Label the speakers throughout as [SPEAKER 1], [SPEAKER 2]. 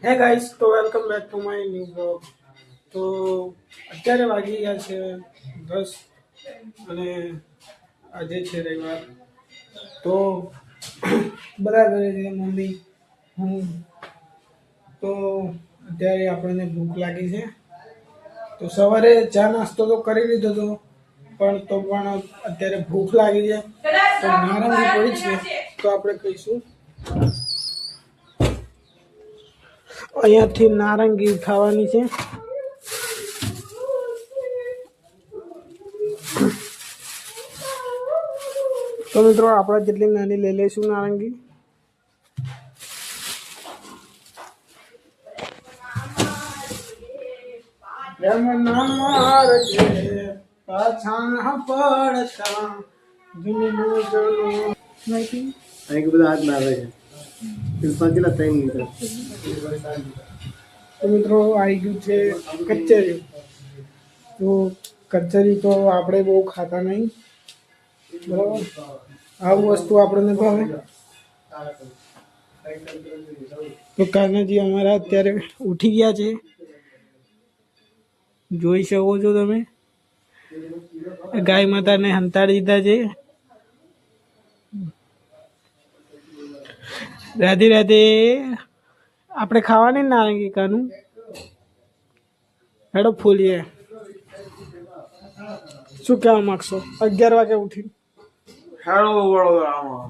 [SPEAKER 1] હે ગાઈસ, તો welcome back to my new blog. તો અત્યારે વાગી ગયા છે 10 અને આજે છે રવિવાર. તો બધા ઘરે છે, મમ્મી, હું. તો અત્યારે આપણને ભૂખ લાગી છે. તો સવારે ચા નાસ્તો તો કરી લીધો હતો, પણ અત્યારે ભૂખ લાગી છે. તો નારંગી પડી છે, તો આપણે કહીશું અહીંયાથી નારંગી ખાવાની છે. તો મિત્રો આપણે જેટલી નાની લઈ લઈશું નારંગી. પાછા પડતા
[SPEAKER 2] અહીં બધા હાથ મારે છે કેટલા ટાઈમ નીકળે.
[SPEAKER 1] તો મિત્રો આવી ગયું છે કચેરી. તો કચેરી તો આપણે બહુ ખાતા નહીં, બરાબર. આવું વસ્તુ આપણને ભાવે. તો કાનાજી અમારા અત્યારે ઉઠી ગયા છે, જોઈ શકો છો તમે. ગાય માતાને હંતાડી દીધા છે. રાધે રાધે. આપણે ખાવાની નારંગી કાનું હેડો ફોલીએ. શું કહેવા માંગશો? 11 વાગે ઉઠી
[SPEAKER 2] હેડો વડોદરામાં.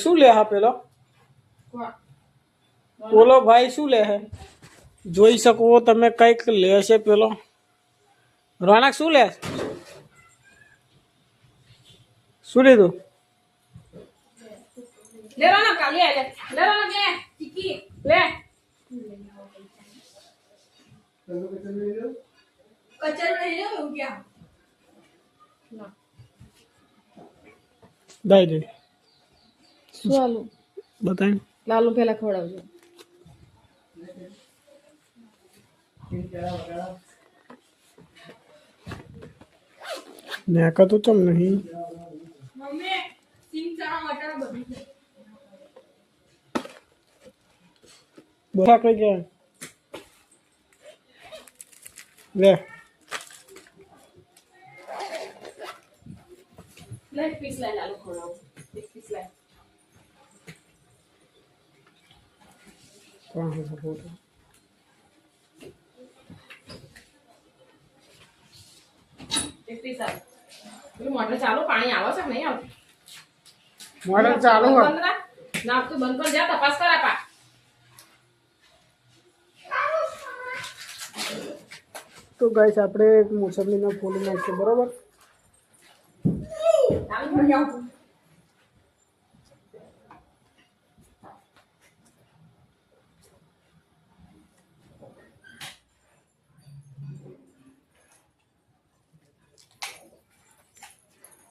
[SPEAKER 1] શું લે હા પેલો બોલો ભાઈ, શું લે હે? જોઈ શકો તમે, કઈક લે છે પેલો રોનક. શું લે? શું લીધું?
[SPEAKER 3] લે રોનક લે લે લે રોનક લે ચીકી લે કચર લઈ લે હું ક્યાં
[SPEAKER 1] દાઈ દે.
[SPEAKER 3] શું આલુ
[SPEAKER 1] બતાય.
[SPEAKER 3] લાલુ પેલા ખવડાવજો.
[SPEAKER 1] નેકા તો ચમ નહીં.
[SPEAKER 3] મમ્મી સિંગ ચણા મટર બધું છે.
[SPEAKER 1] બોલા કઈ ગયા લે.
[SPEAKER 3] લે પીસ લે લાલુ ખવડાવ એક પીસ લે. એક પીસ આપ. પેલું મોટર ચાલુ, પાણી આવે છે કે નહીં આવતું?
[SPEAKER 1] મોટર ચાલુ હોય
[SPEAKER 3] બંધ રાખ. ના તું બંધ કર, જા તપાસ કર આપા.
[SPEAKER 1] તો ગાઈસ આપણે મોસંબીના ફૂલ નાખીએ, બરોબર.
[SPEAKER 3] ચાલુ નહીં આવતું.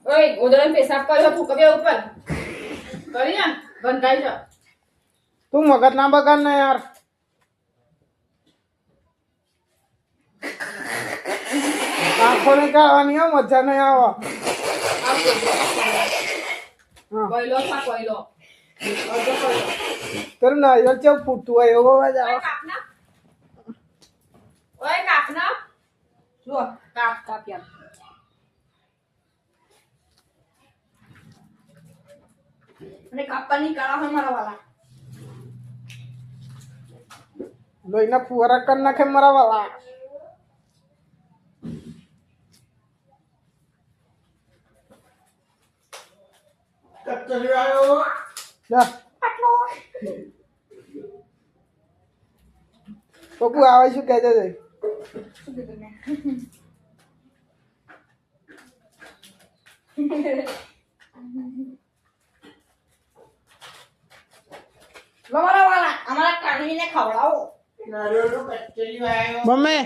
[SPEAKER 3] ઓય ઓદળાને પેશાબ કર્યો થૂકવે ઉપર કરી ને ગંધાઈ છે.
[SPEAKER 1] તું મગજ ના બગાડ ને યાર. આંખો ને કાઢવાની હો, મજા નહીં આવે. હા,
[SPEAKER 3] કોયલો થા કોયલો અડધો કોયલો.
[SPEAKER 1] તારું નારિયેળ ચેવું ફૂટતું હોય એવો અવાજ
[SPEAKER 3] ઓય
[SPEAKER 1] આવે.
[SPEAKER 3] કાપના, ઓય કાપના જો કાપ્યા. અને કાપવાની કાળા હોય મારા વાલા.
[SPEAKER 1] લોહીના ફુવારા કરી નાખે મારા વાલા. કચરી આવ્યો જા. પપ્પુ આવે શું કહેતો છે?
[SPEAKER 3] મારા વાલા અમારા કાનવીને ખવડાવો.
[SPEAKER 1] મમ્મી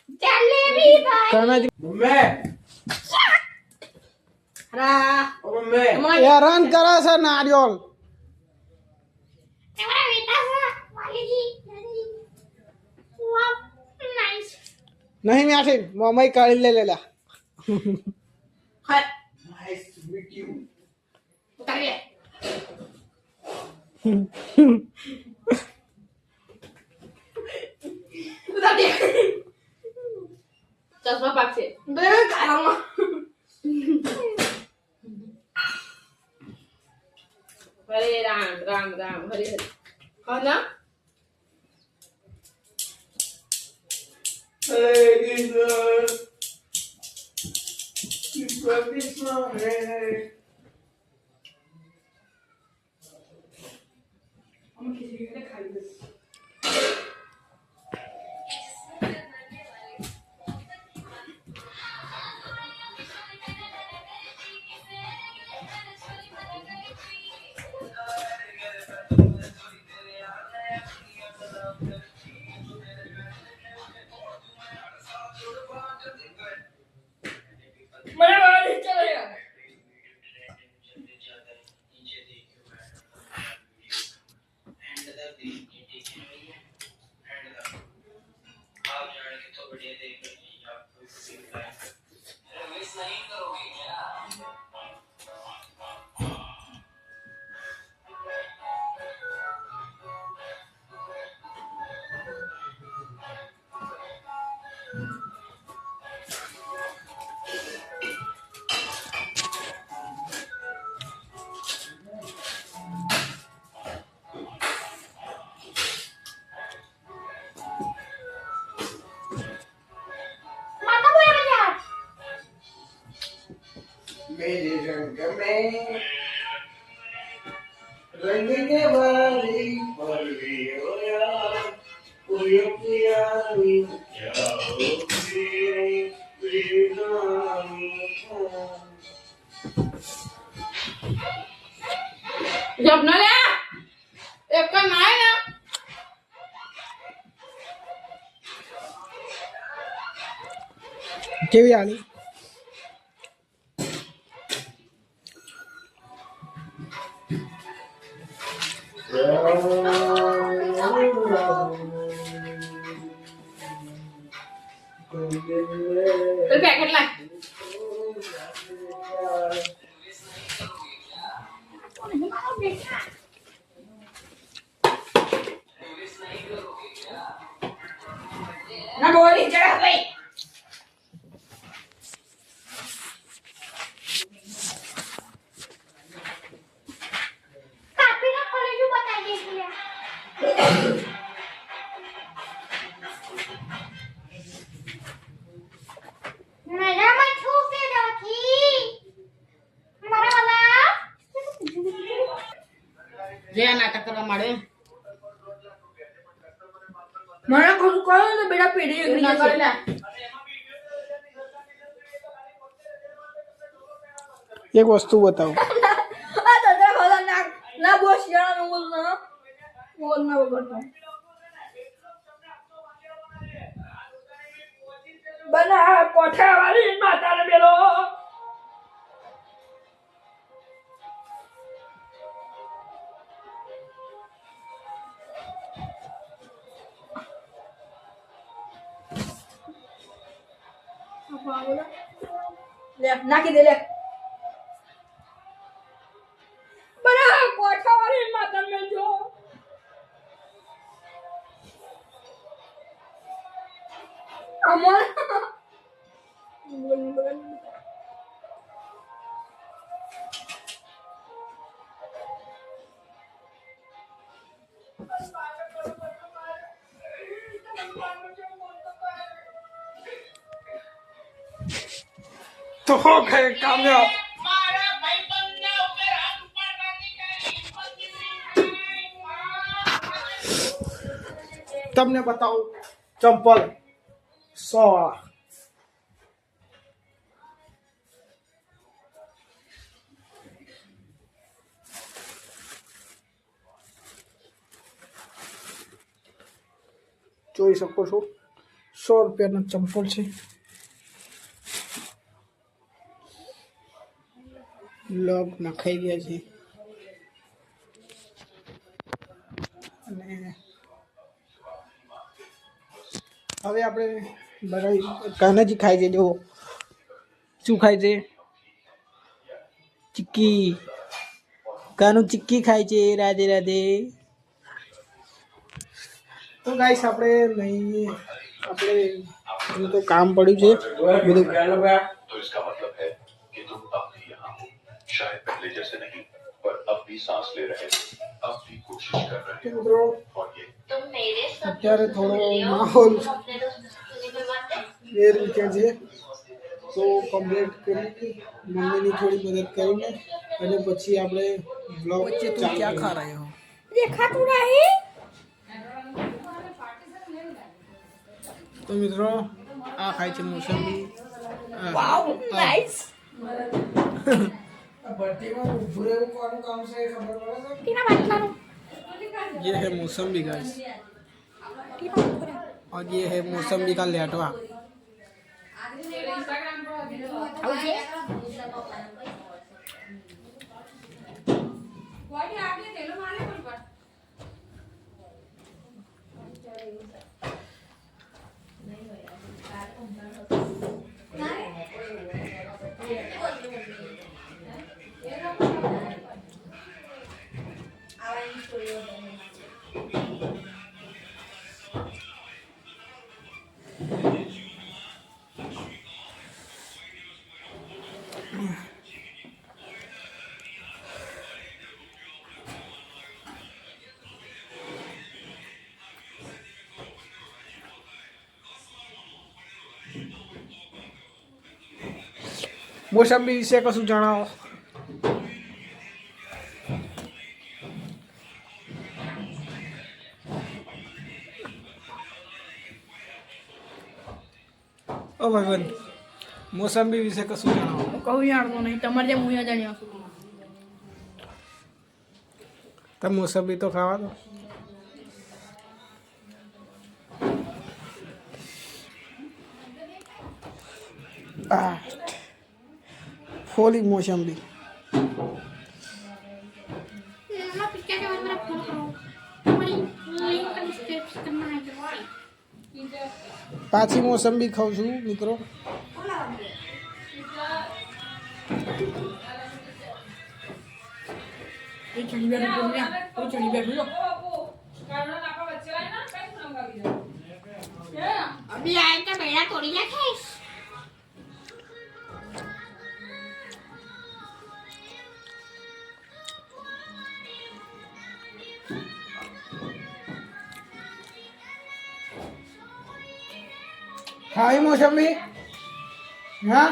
[SPEAKER 3] જલેબી ભાઈ
[SPEAKER 1] કાનાજી
[SPEAKER 2] મમ્મી
[SPEAKER 3] રા
[SPEAKER 2] મમ્મી
[SPEAKER 1] હેરાન કરે છે નારિયોલ
[SPEAKER 3] તમારા બેટા છે વાલીજી વાવ નાઈસ
[SPEAKER 1] નહીં મ્યાઠી મમ્મી કાઢી લેલા
[SPEAKER 3] હા
[SPEAKER 2] નાઈસ ટુ મીટ યુ
[SPEAKER 3] ઉતારી દે ઉતારી દે ચશ્મા પાકશે બે કાળામાં હરે રામ રામ રામ હરે હરે હા ના
[SPEAKER 2] Hare Krishna Krishna Krishna Hare Hare
[SPEAKER 3] મને વાળી ચલો યાર
[SPEAKER 2] मेरे रंग में रंग के वाली परी होया पूरी प्यारी क्या हो तेरे प्रेमानी
[SPEAKER 3] जब ना ले एक का ना है ना
[SPEAKER 1] કેવી આલી
[SPEAKER 3] तो पैकेट ला ना बोली चढ़ा भाई काफी ना कॉलेज बता दे मेरा मैं छू के रखी हमारा वाला જે નાટક કરવા માંડે મને ખુદ કહો ને બેટા પેઢી એકલી જશે
[SPEAKER 1] એક વસ્તુ બતાવો
[SPEAKER 3] આ દાદા ખાલા ના બોસ જાણ બોલ ના વગર બના કોઠા વાળી માતાને બેલો લે નાખી દે લે બના કોઠા વાળી માતાને બેલો અમર
[SPEAKER 1] તો હો ગયે કામયાબ
[SPEAKER 3] મારા ભાઈબંધના ઉપર હાથ ઉપાડવાની
[SPEAKER 1] તમને બતાવું ચંપલ 100 વાળા જોઈ શકો છો ₹100 ચંપલ છે. લોક નખાઈ ગયા છે અને હવે આપણે બધા કાનાજી ખાય છે. જો શું ખાય છે? ચીક્કી. કાનું ચીક્કી ખાય છે. રાધે રાધે. તો ગાઈસ આપણે નહીં આપણે તો કામ પડ્યું છે બધું.
[SPEAKER 4] तो इसका मतलब है कि तुम अब भी यहाँ हो, शायद पहले जैसे नहीं, पर अब भी सांस ले रहे हो, अब भी कोशिश कर रहे
[SPEAKER 1] तो
[SPEAKER 4] हो,
[SPEAKER 1] મિત્રો
[SPEAKER 4] और ये
[SPEAKER 1] અત્યારે થોડો માહોલ એ રીતે છે. તો કમ્પ્લીટ કરી મમ્મીની થોડી મદદ કરીને અને પછી આપણે બ્લોગ ક્યાં ખા રહે હો
[SPEAKER 3] દેખાતું નહીં.
[SPEAKER 1] તો મિત્રો આ ખાય છે મોસંબી.
[SPEAKER 3] વાવ નાઈસ. ટીના બાટલાનું
[SPEAKER 1] ये है मौसम्बी गाइस और ये है मौसम्बी का लेटवा.
[SPEAKER 3] આવું છે.
[SPEAKER 1] મોસંબી વિશે કશું જણાવો. ઓ ભાઈબંધ મોસંબી વિશે કશું જણાવો.
[SPEAKER 3] કહું જાણતો નહીં. તમારે જેમ હું જાણ્યો છું.
[SPEAKER 1] તમે મોસંબી તો ખાવા દો. ફોલી મોસંબી. પાછી મોસંબી ખાઉં છું મિત્રો.
[SPEAKER 3] અભી આય તો બેડા તોડી નાખીશ.
[SPEAKER 1] ખાઈ મોસંબી. હા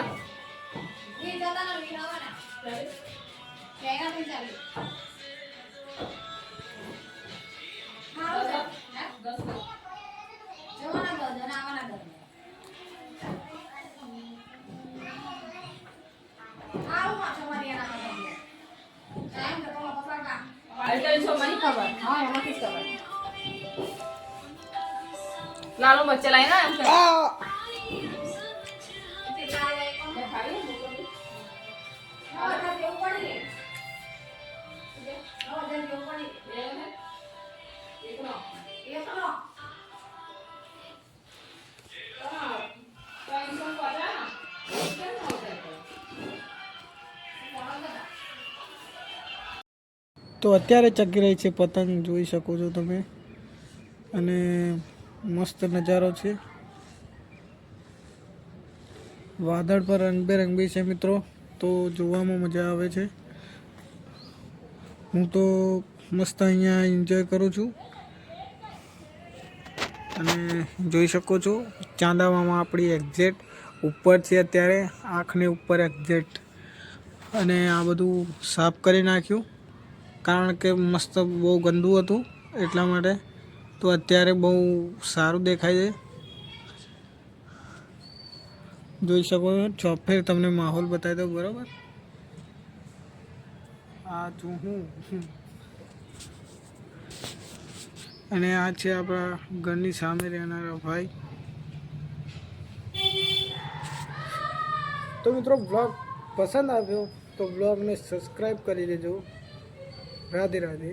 [SPEAKER 3] લાલો બચ્ચા લાઈના એમ છે.
[SPEAKER 1] તો અત્યારે ચગી રહી છે પતંગ, જોઈ શકો છો તમે. અને મસ્ત નજારો છે. વાદળ પર રંગબેરંગી છે મિત્રો. તો જોવામાં મજા આવે છે. હું તો મસ્ત અહીંયા એન્જોય કરું છું. અને જોઈ શકો છો ચાંદાવામાં આપણી એક્ઝેક્ટ ઉપર છે અત્યારે, આંખની ઉપર એક્ઝેક્ટ. અને આ બધું સાફ કરી નાખ્યું કારણ કે મસ્ત બહુ ગંદુ હતું એટલા માટે. તો અત્યારે બહુ સારું દેખાય છે. જોઈ શકો છો. ફેર તમને માહોલ બતાવી દઉં બરાબર. આ છું હું અને આ છે આપણા ઘરની સામે રહેનારા ભાઈ. તો મિત્રો બ્લોગ પસંદ આવ્યો તો બ્લોગને સબસ્ક્રાઈબ કરી દેજો. રાધે રાધે.